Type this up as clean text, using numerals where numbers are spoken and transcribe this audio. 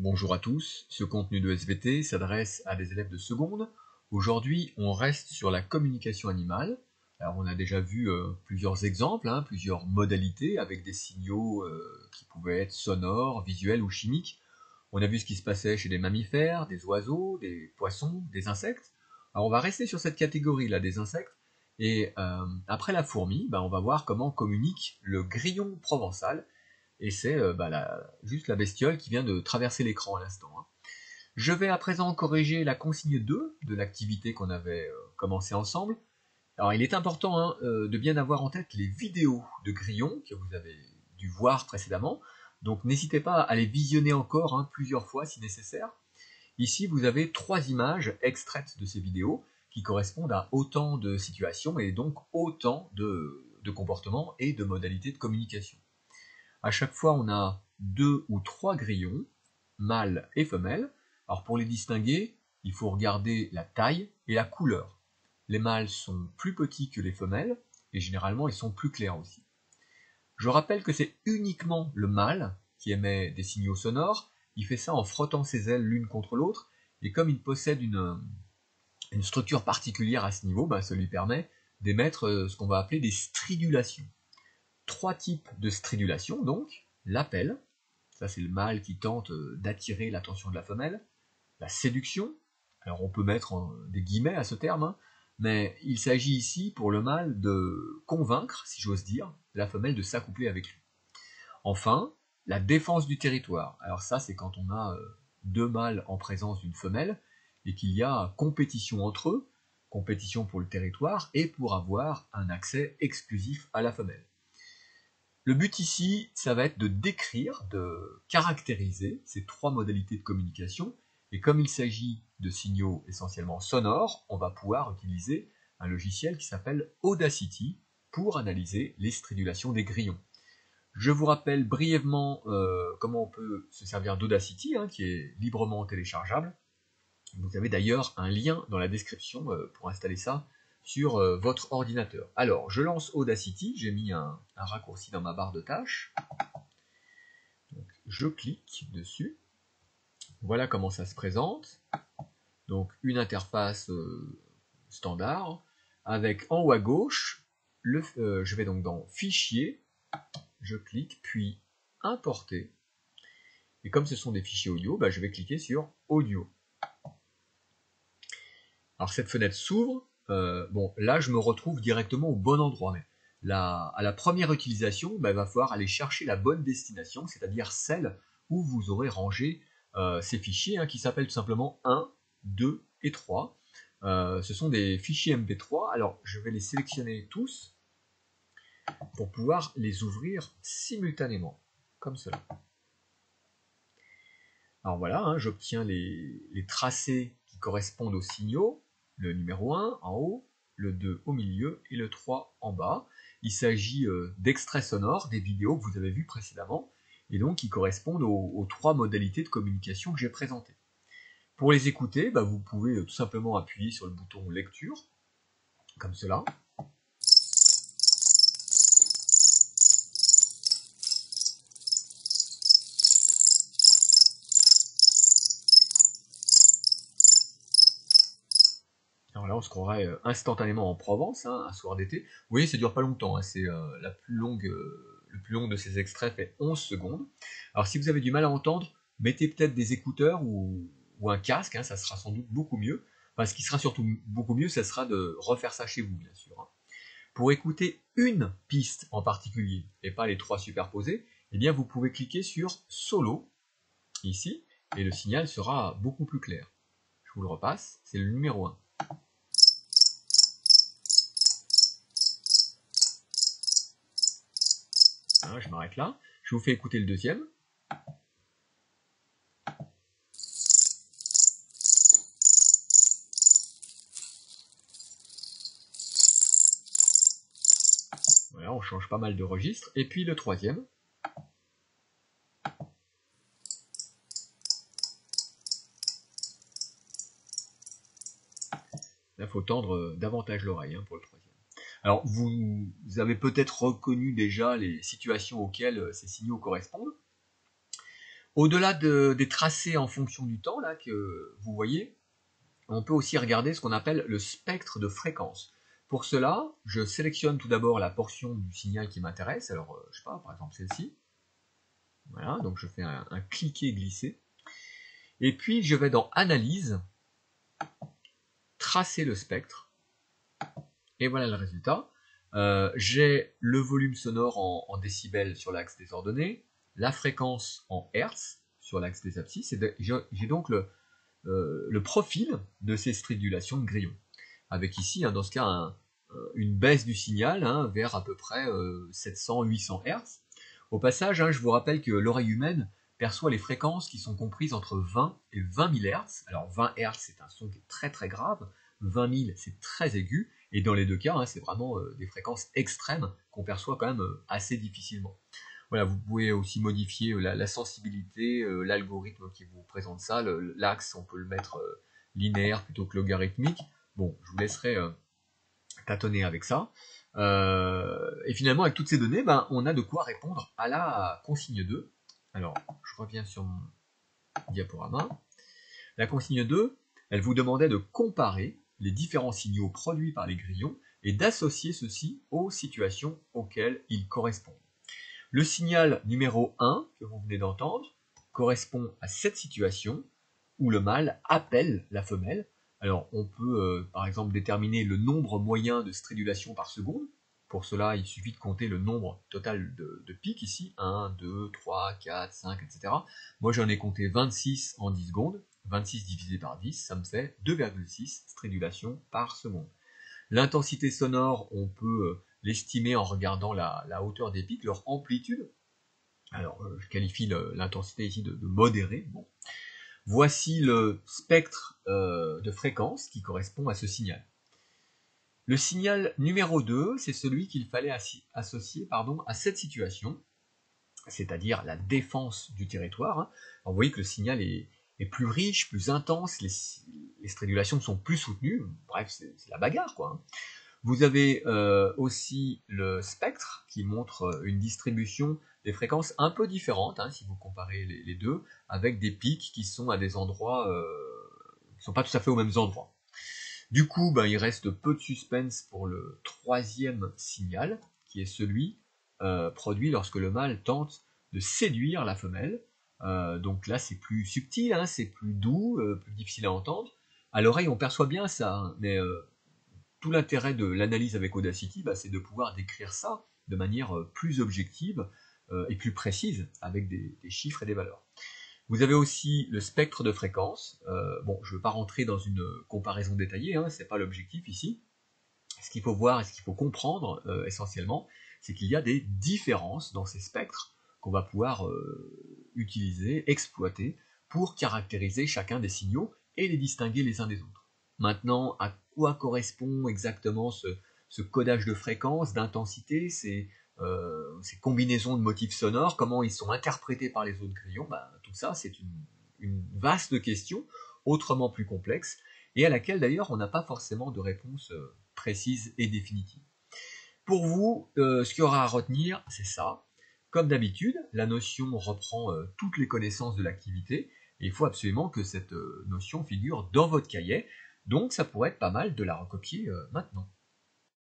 Bonjour à tous, ce contenu de SVT s'adresse à des élèves de seconde. Aujourd'hui, on reste sur la communication animale. Alors, on a déjà vu plusieurs exemples, plusieurs modalités avec des signaux qui pouvaient être sonores, visuels ou chimiques. On a vu ce qui se passait chez des mammifères, des oiseaux, des poissons, des insectes. Alors, on va rester sur cette catégorie-là des insectes. Et après la fourmi, on va voir comment communique le grillon provençal. Et c'est juste la bestiole qui vient de traverser l'écran à l'instant. Je vais à présent corriger la consigne 2 de l'activité qu'on avait commencé ensemble. Alors il est important de bien avoir en tête les vidéos de grillons que vous avez dû voir précédemment. Donc n'hésitez pas à les visionner encore plusieurs fois si nécessaire. Ici vous avez 3 images extraites de ces vidéos qui correspondent à autant de situations et donc autant de comportements et de modalités de communication. À chaque fois, on a 2 ou 3 grillons, mâles et femelles. Alors pour les distinguer, il faut regarder la taille et la couleur. Les mâles sont plus petits que les femelles, et généralement ils sont plus clairs aussi. Je rappelle que c'est uniquement le mâle qui émet des signaux sonores. Il fait ça en frottant ses ailes l'une contre l'autre, et comme il possède une structure particulière à ce niveau, ça lui permet d'émettre ce qu'on va appeler des stridulations. 3 types de stridulation, donc, l'appel, ça c'est le mâle qui tente d'attirer l'attention de la femelle, la séduction, alors on peut mettre des guillemets à ce terme, mais il s'agit ici pour le mâle de convaincre, si j'ose dire, la femelle de s'accoupler avec lui. Enfin, la défense du territoire, alors ça c'est quand on a 2 mâles en présence d'une femelle, et qu'il y a compétition entre eux, compétition pour le territoire, et pour avoir un accès exclusif à la femelle. Le but ici, ça va être de décrire, de caractériser ces 3 modalités de communication, et comme il s'agit de signaux essentiellement sonores, on va pouvoir utiliser un logiciel qui s'appelle Audacity pour analyser les stridulations des grillons. Je vous rappelle brièvement comment on peut se servir d'Audacity, qui est librement téléchargeable. Vous avez d'ailleurs un lien dans la description pour installer ça sur votre ordinateur. Alors, je lance Audacity, j'ai mis un raccourci dans ma barre de tâches. Donc, je clique dessus. Voilà comment ça se présente. Donc, une interface standard, avec en haut à gauche, je vais donc dans Fichier, je clique, puis Importer. Et comme ce sont des fichiers audio, je vais cliquer sur Audio. Alors cette fenêtre s'ouvre. Là, je me retrouve directement au bon endroit. Mais à la première utilisation, il va falloir aller chercher la bonne destination, c'est-à-dire celle où vous aurez rangé ces fichiers qui s'appellent tout simplement 1, 2 et 3. Ce sont des fichiers MP3. Alors, je vais les sélectionner tous pour pouvoir les ouvrir simultanément, comme cela. Alors voilà, j'obtiens les tracés qui correspondent aux signaux. Le numéro 1 en haut, le 2 au milieu et le 3 en bas. Il s'agit d'extraits sonores des vidéos que vous avez vues précédemment et donc qui correspondent aux 3 modalités de communication que j'ai présentées. Pour les écouter, vous pouvez tout simplement appuyer sur le bouton lecture, comme cela. Alors là, on se croirait instantanément en Provence, un soir d'été. Vous voyez, ça dure pas longtemps, c'est le plus long de ces extraits fait 11 secondes. Alors si vous avez du mal à entendre, mettez peut-être des écouteurs ou un casque, ça sera sans doute beaucoup mieux. Enfin, ce qui sera surtout beaucoup mieux, ça sera de refaire ça chez vous, bien sûr. Pour écouter une piste en particulier, et pas les 3 superposés, eh bien vous pouvez cliquer sur Solo, ici, et le signal sera beaucoup plus clair. Je vous le repasse, c'est le numéro 1. Je m'arrête là. Je vous fais écouter le deuxième. Voilà, on change pas mal de registres. Et puis le troisième. Là, il faut tendre davantage l'oreille pour le troisième. Alors, vous avez peut-être reconnu déjà les situations auxquelles ces signaux correspondent. Au-delà des tracés en fonction du temps là, que vous voyez, on peut aussi regarder ce qu'on appelle le spectre de fréquence. Pour cela, je sélectionne tout d'abord la portion du signal qui m'intéresse. Alors, je sais pas, par exemple celle-ci. Voilà, donc je fais un cliquer-glisser. Et puis, je vais dans Analyse, tracer le spectre. Et voilà le résultat. J'ai le volume sonore en décibels sur l'axe des ordonnées, la fréquence en hertz sur l'axe des abscisses. J'ai donc le profil de ces stridulations de grillons. Avec ici, dans ce cas, une baisse du signal vers à peu près 700-800 Hz. Au passage, je vous rappelle que l'oreille humaine perçoit les fréquences qui sont comprises entre 20 et 20 000 Hz. Alors 20 Hz, c'est un son qui est très très grave, 20 000, c'est très aigu, et dans les deux cas, c'est vraiment des fréquences extrêmes qu'on perçoit quand même assez difficilement. Voilà, vous pouvez aussi modifier la sensibilité, l'algorithme qui vous présente ça, l'axe, on peut le mettre linéaire plutôt que logarithmique. Bon, je vous laisserai tâtonner avec ça. Et finalement, avec toutes ces données, on a de quoi répondre à la consigne 2. Alors, je reviens sur mon diaporama. La consigne 2, elle vous demandait de comparer les différents signaux produits par les grillons et d'associer ceux-ci aux situations auxquelles ils correspondent. Le signal numéro 1 que vous venez d'entendre correspond à cette situation où le mâle appelle la femelle. Alors on peut par exemple déterminer le nombre moyen de stridulations par seconde. Pour cela, il suffit de compter le nombre total de pics ici, 1, 2, 3, 4, 5, etc. Moi j'en ai compté 26 en 10 secondes. 26 divisé par 10, ça me fait 2,6 stridulations par seconde. L'intensité sonore, on peut l'estimer en regardant la hauteur des pics, leur amplitude. Alors, je qualifie l'intensité ici de modérée. Bon. Voici le spectre de fréquence qui correspond à ce signal. Le signal numéro 2, c'est celui qu'il fallait associer à cette situation, c'est-à-dire la défense du territoire. Alors, vous voyez que le signal est plus riche, plus intense, les stridulations sont plus soutenues, bref, c'est la bagarre, quoi. Vous avez aussi le spectre qui montre une distribution des fréquences un peu différente, si vous comparez les deux, avec des pics qui sont à des endroits qui ne sont pas tout à fait aux mêmes endroits. Du coup, il reste peu de suspense pour le troisième signal, qui est celui produit lorsque le mâle tente de séduire la femelle. Donc là, c'est plus subtil, c'est plus doux, plus difficile à entendre. À l'oreille, on perçoit bien ça, mais tout l'intérêt de l'analyse avec Audacity, c'est de pouvoir décrire ça de manière plus objective et plus précise, avec des chiffres et des valeurs. Vous avez aussi le spectre de fréquence. Bon, je ne veux pas rentrer dans une comparaison détaillée, ce n'est pas l'objectif ici. Ce qu'il faut voir et ce qu'il faut comprendre essentiellement, c'est qu'il y a des différences dans ces spectres qu'on va pouvoir utiliser, exploiter, pour caractériser chacun des signaux et les distinguer les uns des autres. Maintenant, à quoi correspond exactement ce codage de fréquence, d'intensité, ces combinaisons de motifs sonores, comment ils sont interprétés par les autres grillons, tout ça c'est une vaste question, autrement plus complexe, et à laquelle d'ailleurs on n'a pas forcément de réponse précise et définitive. Pour vous, ce qu'il y aura à retenir, c'est ça. Comme d'habitude, la notion reprend toutes les connaissances de l'activité, et il faut absolument que cette notion figure dans votre cahier, donc ça pourrait être pas mal de la recopier maintenant.